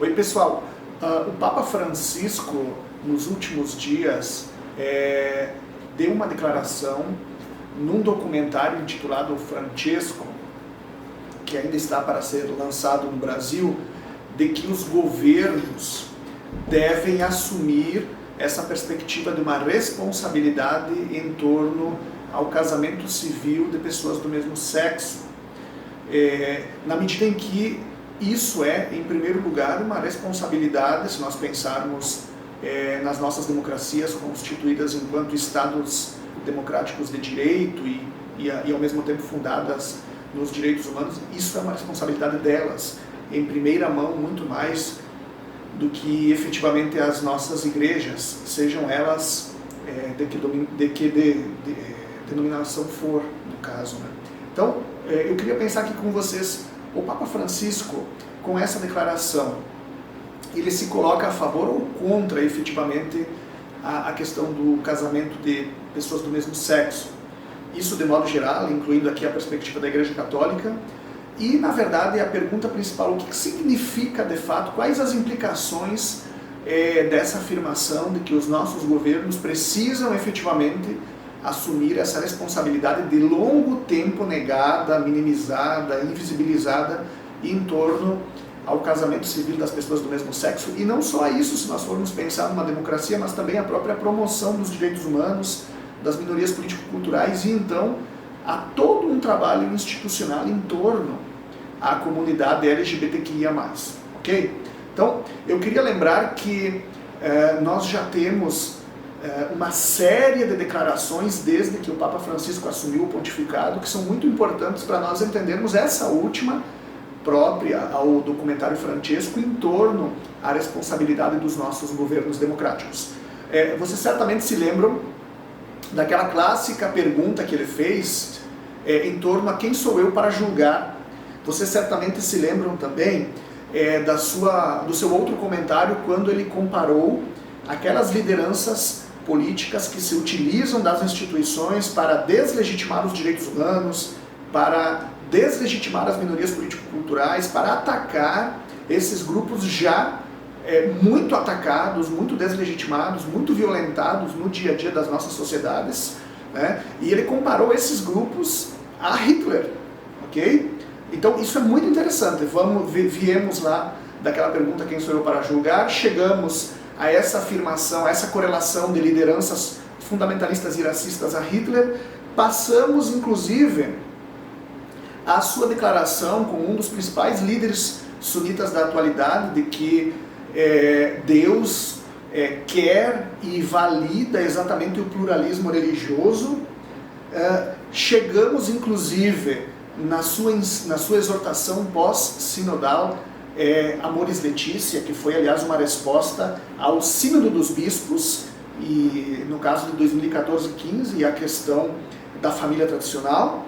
Oi pessoal, o Papa Francisco nos últimos dias deu uma declaração num documentário intitulado Francesco, que ainda está para ser lançado no Brasil, de que os governos devem assumir essa perspectiva de uma responsabilidade em torno ao casamento civil de pessoas do mesmo sexo, na medida em que isso é, em primeiro lugar, uma responsabilidade, se nós pensarmos nas nossas democracias constituídas enquanto estados democráticos de direito e ao mesmo tempo fundadas nos direitos humanos. Isso é uma responsabilidade delas, em primeira mão, muito mais do que efetivamente as nossas igrejas, sejam elas de que denominação for, no caso, né? Então, eu queria pensar aqui com vocês, o Papa Francisco, com essa declaração, ele se coloca a favor ou contra, efetivamente, a questão do casamento de pessoas do mesmo sexo. Isso de modo geral, incluindo aqui a perspectiva da Igreja Católica. E, na verdade, a pergunta principal, o que significa, de fato, quais as implicações dessa afirmação de que os nossos governos precisam, efetivamente, assumir essa responsabilidade de longo tempo negada, minimizada, invisibilizada em torno ao casamento civil das pessoas do mesmo sexo. E não só isso, se nós formos pensar numa democracia, mas também a própria promoção dos direitos humanos, das minorias político-culturais, e então há todo um trabalho institucional em torno à comunidade LGBTQIA+, ok? Então, eu queria lembrar que nós já temos uma série de declarações desde que o Papa Francisco assumiu o pontificado, que são muito importantes para nós entendermos essa última, própria ao documentário Francesco, em torno à responsabilidade dos nossos governos democráticos. Vocês certamente se lembram daquela clássica pergunta que ele fez em torno a quem sou eu para julgar. Vocês certamente se lembram também do seu outro comentário, quando ele comparou aquelas lideranças políticas que se utilizam das instituições para deslegitimar os direitos humanos, para deslegitimar as minorias político-culturais, para atacar esses grupos já muito atacados, muito deslegitimados, muito violentados no dia a dia das nossas sociedades, né? E ele comparou esses grupos a Hitler, ok? Então isso é muito interessante. Viemos lá daquela pergunta, quem sou eu para julgar, chegamos a essa afirmação, a essa correlação de lideranças fundamentalistas e racistas a Hitler, passamos inclusive a sua declaração como um dos principais líderes sunitas da atualidade de que Deus quer e valida exatamente o pluralismo religioso. Chegamos inclusive na sua exortação pós-sinodal, Amoris Laetitia, que foi aliás uma resposta ao Sínodo dos Bispos, e no caso de 2014-15, e a questão da família tradicional.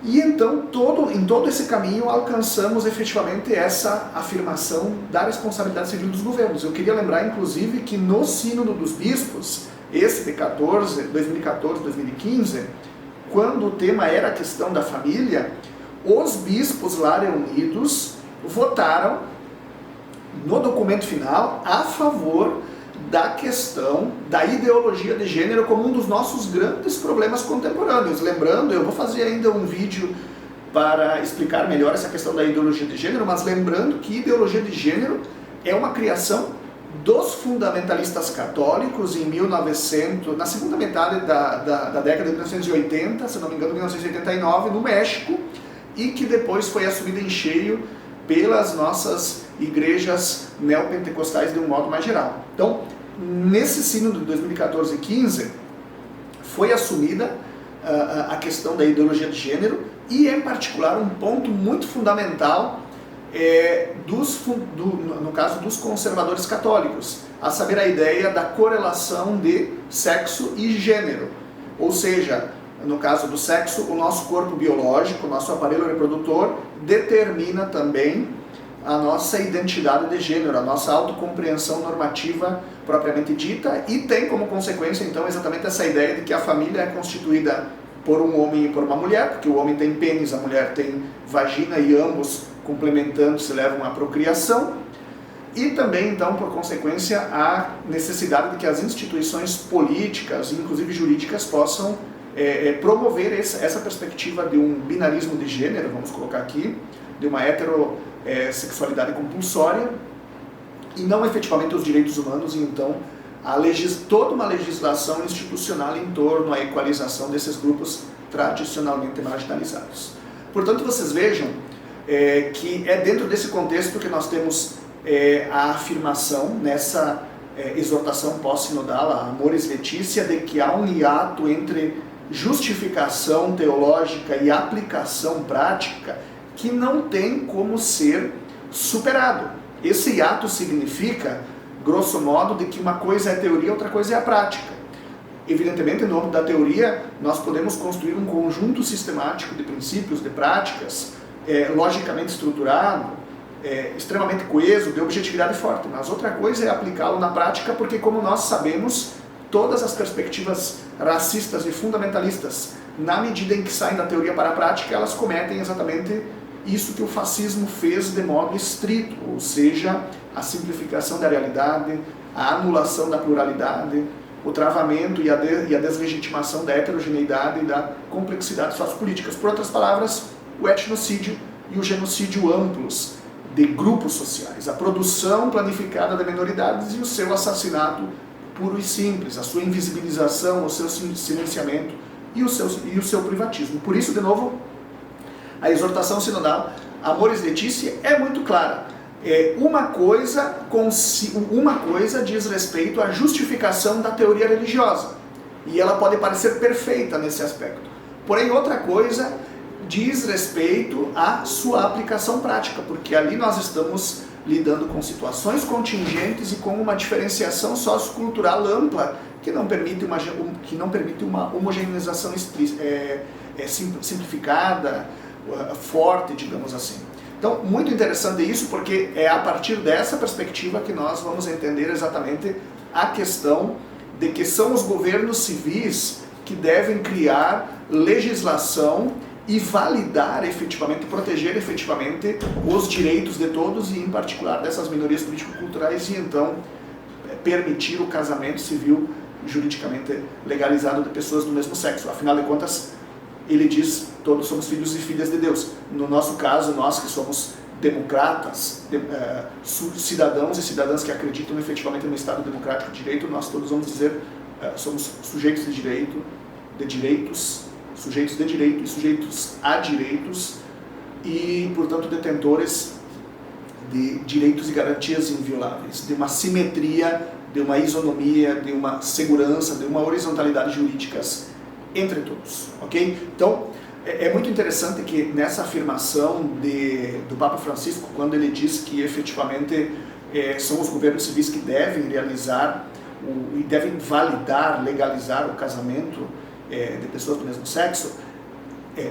E então, em todo esse caminho, alcançamos efetivamente essa afirmação da responsabilidade civil dos governos. Eu queria lembrar, inclusive, que no Sínodo dos Bispos, esse de 2014-2015, quando o tema era a questão da família, os bispos lá reunidos votaram no documento final a favor da questão da ideologia de gênero como um dos nossos grandes problemas contemporâneos. Lembrando, eu vou fazer ainda um vídeo para explicar melhor essa questão da ideologia de gênero, mas lembrando que ideologia de gênero é uma criação dos fundamentalistas católicos em 1900, na segunda metade da década de 1980, se não me engano, 1989, no México, e que depois foi assumida em cheio pelas nossas igrejas neopentecostais de um modo mais geral. Então, nesse sínodo de 2014 e 15, foi assumida a questão da ideologia de gênero e, em particular, um ponto muito fundamental no caso dos conservadores católicos, a saber, a ideia da correlação de sexo e gênero. Ou seja, no caso do sexo, o nosso corpo biológico, o nosso aparelho reprodutor, determina também a nossa identidade de gênero, a nossa autocompreensão normativa propriamente dita, e tem como consequência, então, exatamente essa ideia de que a família é constituída por um homem e por uma mulher, porque o homem tem pênis, a mulher tem vagina, e ambos complementando se levam à procriação. e também, então, por consequência, a necessidade de que as instituições políticas, inclusive jurídicas, possam promover essa perspectiva de um binarismo de gênero, vamos colocar aqui, de uma heterossexualidade compulsória, e não efetivamente os direitos humanos, e então toda uma legislação institucional em torno à equalização desses grupos tradicionalmente marginalizados. Portanto, vocês vejam que é dentro desse contexto que nós temos a afirmação nessa exortação pós-sinodal, a Amoris Laetitia, de que há um hiato entre justificação teológica e aplicação prática que não tem como ser superado. Esse hiato significa, grosso modo, de que uma coisa é teoria, outra coisa é a prática. Evidentemente, no âmbito da teoria, nós podemos construir um conjunto sistemático de princípios, de práticas, logicamente estruturado, extremamente coeso, de objetividade forte. Mas outra coisa é aplicá-lo na prática, porque, como nós sabemos, todas as perspectivas racistas e fundamentalistas, na medida em que saem da teoria para a prática, elas cometem exatamente isso que o fascismo fez de modo estrito, ou seja, a simplificação da realidade, a anulação da pluralidade, o travamento e a deslegitimação da heterogeneidade e da complexidade sociopolíticas. Por outras palavras, o etnocídio e o genocídio amplos de grupos sociais, a produção planificada de minoridades e o seu assassinato puro e simples, a sua invisibilização, o seu silenciamento e o seu privatismo. Por isso, de novo, a exortação sinodal Amoris Laetitia é muito clara. Uma coisa diz respeito à justificação da teoria religiosa, e ela pode parecer perfeita nesse aspecto. Porém, outra coisa diz respeito à sua aplicação prática, porque ali nós estamos lidando com situações contingentes e com uma diferenciação sociocultural ampla que não permite uma homogeneização simplificada, forte, digamos assim. Então, muito interessante isso, porque é a partir dessa perspectiva que nós vamos entender exatamente a questão de que são os governos civis que devem criar legislação e validar efetivamente, proteger efetivamente os direitos de todos e, em particular, dessas minorias político-culturais, e então permitir o casamento civil juridicamente legalizado de pessoas do mesmo sexo. Afinal de contas, ele diz, todos somos filhos e filhas de Deus. No nosso caso, nós que somos democratas, cidadãos e cidadãs que acreditam efetivamente no Estado democrático de direito, nós todos vamos dizer, somos sujeitos de direitos, sujeitos de direito e sujeitos a direitos, e, portanto, detentores de direitos e garantias invioláveis, de uma simetria, de uma isonomia, de uma segurança, de uma horizontalidade jurídicas entre todos, ok? Então, é muito interessante que nessa afirmação do Papa Francisco, quando ele diz que efetivamente são os governos civis que devem realizar e devem validar, legalizar o casamento de pessoas do mesmo sexo,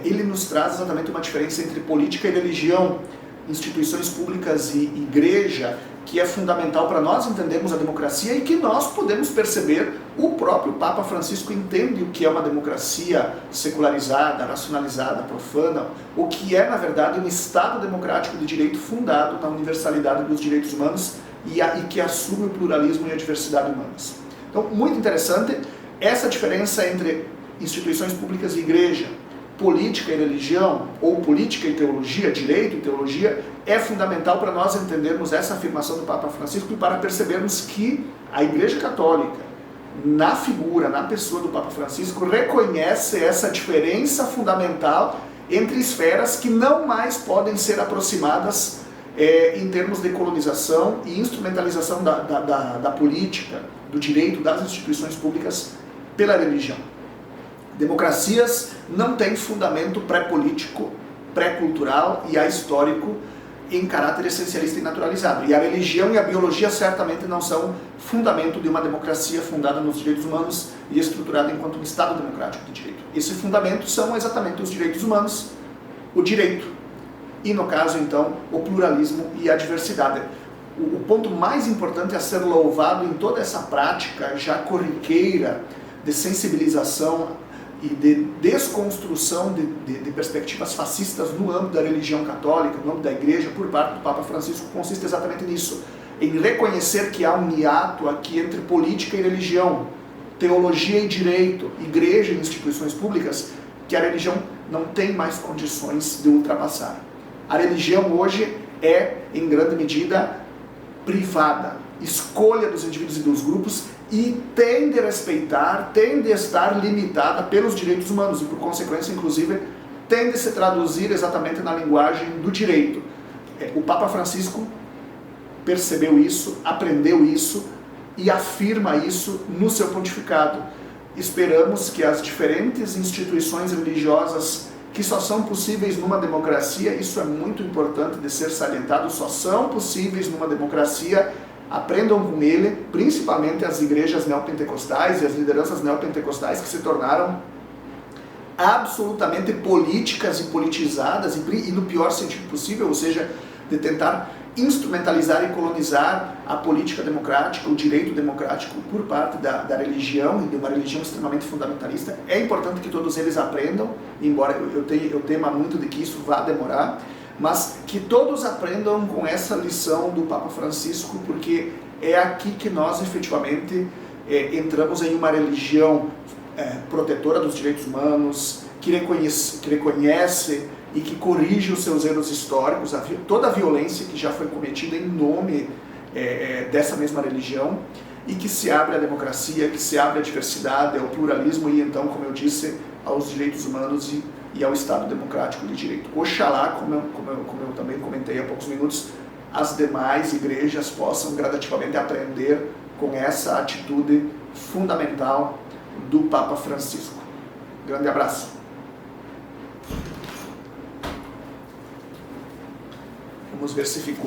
ele nos traz exatamente uma diferença entre política e religião, instituições públicas e igreja, que é fundamental para nós entendermos a democracia e que nós podemos perceber, o próprio Papa Francisco entende o que é uma democracia secularizada, racionalizada, profana, o que é, na verdade, um Estado democrático de direito fundado na universalidade dos direitos humanos e que assume o pluralismo e a diversidade humanas. Então, muito interessante essa diferença entre instituições públicas e igreja, política e religião, ou política e teologia, direito e teologia, é fundamental para nós entendermos essa afirmação do Papa Francisco e para percebermos que a Igreja Católica, na figura, na pessoa do Papa Francisco, reconhece essa diferença fundamental entre esferas que não mais podem ser aproximadas em termos de colonização e instrumentalização da política, do direito, das instituições públicas pela religião. Democracias não têm fundamento pré-político, pré-cultural e ahistórico em caráter essencialista e naturalizado. E a religião e a biologia certamente não são fundamento de uma democracia fundada nos direitos humanos e estruturada enquanto um Estado democrático de direito. Esse fundamento são exatamente os direitos humanos, o direito e, no caso, então, o pluralismo e a diversidade. O ponto mais importante a ser louvado em toda essa prática já corriqueira de sensibilização e de desconstrução de perspectivas fascistas no âmbito da religião católica, no âmbito da igreja, por parte do Papa Francisco, consiste exatamente nisso. em reconhecer que há um hiato aqui entre política e religião, teologia e direito, igreja e instituições públicas, que a religião não tem mais condições de ultrapassar. A religião hoje é, em grande medida, privada, escolha dos indivíduos e dos grupos, e tem de respeitar, tem de estar limitada pelos direitos humanos e, por consequência, inclusive, tem de se traduzir exatamente na linguagem do direito. O Papa Francisco percebeu isso, aprendeu isso e afirma isso no seu pontificado. Esperamos que as diferentes instituições religiosas que só são possíveis numa democracia, isso é muito importante de ser salientado, só são possíveis numa democracia, aprendam com ele, principalmente as igrejas neopentecostais e as lideranças neopentecostais que se tornaram absolutamente políticas e politizadas, e no pior sentido possível, ou seja, de tentar instrumentalizar e colonizar a política democrática, o direito democrático por parte da religião, e de uma religião extremamente fundamentalista. É importante que todos eles aprendam, embora eu tema muito de que isso vá demorar, mas que todos aprendam com essa lição do Papa Francisco, porque é aqui que nós efetivamente entramos em uma religião protetora dos direitos humanos, que reconhece e que corrige os seus erros históricos, toda a violência que já foi cometida em nome dessa mesma religião, e que se abre à democracia, que se abre à diversidade, ao pluralismo e então, como eu disse, aos direitos humanos e ao Estado democrático de direito. Oxalá, como eu também comentei há poucos minutos, as demais igrejas possam gradativamente aprender com essa atitude fundamental do Papa Francisco. Grande abraço. Vamos ver se ficou.